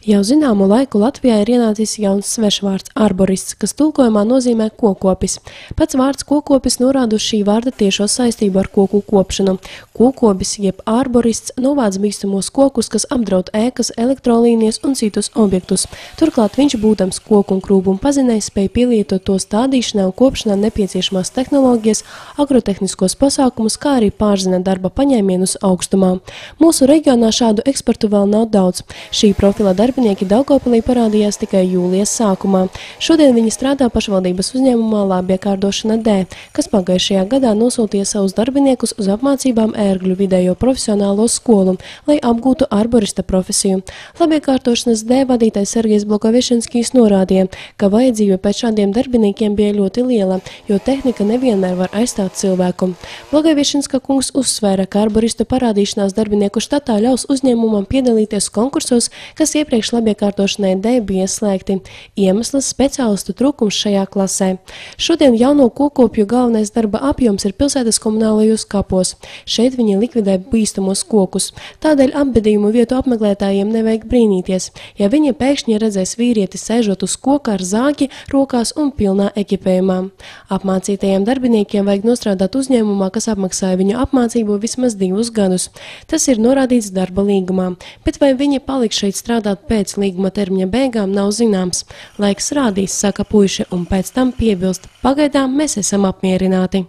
Jau zināmu laiku Latvijā ir ienācis jauns svešvārds – arborists, kas tulkojumā nozīmē kokopis. Pats vārds kokopis norāda uz šī vārda tiešo saistību ar koku kopšanu. Kokopis jeb arborists novāc bīstamos kokus, kas apdraud ēkas, elektrolīnijas un citus objektus. Turklāt viņš, būdams koku un krūbumu pazinējs, spēj pielietot to stādīšanā un kopšanā nepieciešamās tehnoloģijas, agrotehniskos pasākumus, kā arī pārzina darba paņēmienus augstumā. Mūsu reģionā šādu ekspertu vēl nav daudz. Šī profila darbinieki Daugavpilī parādījās tikai jūlijas sākumā. Šodien viņi strādā pašvaldības uzņēmumā Labiekārdošana D, kas pagājušajā gadā nosūtīja savus darbiniekus uz apmācībām Ērgļu vidējo profesionālo skolu, lai apgūtu arborista profesiju. Labiekārdošanas D vadītājs Sergejs Blogoviešinskijs norādīja, ka vajadzība pēc šādiem darbiniekiem bija ļoti liela, jo tehnika nevienmēr var aizstāt cilvēku. Blogoviešinska kungs uzsvēra, ka arboristu parādīšanās darbinieku štatā ļaus uzņēmumam piedalīties konkursos, kas iepriekš Labiekārdošanai D bija slēgti. Iemesls – speciālistu trūkums šajā klasē. Šodien jauno kokopju galvenais darba apjoms ir pilsētas komunālajos kapos. Šeit viņi likvidē bīstamos kokus. Tādēļ apbedījumu vietu apmeklētājiem nevajag brīnīties, ja viņi pēkšņi redzēs vīrieti sēžot uz koka ar zāģi, rokās un pilnā ekipējumā. Apmācītajiem darbiniekiem vajag nostrādāt uzņēmumā, kas apmaksāja viņu apmācību vismaz 2 gadus. Tas ir norādīts darba līgumā, bet vai viņi paliks šeit strādāt pēc līguma termiņa beigām nav zināms. Laiks rādīs, saka puiši, un pēc tam piebilst. Pagaidām mēs esam apmierināti.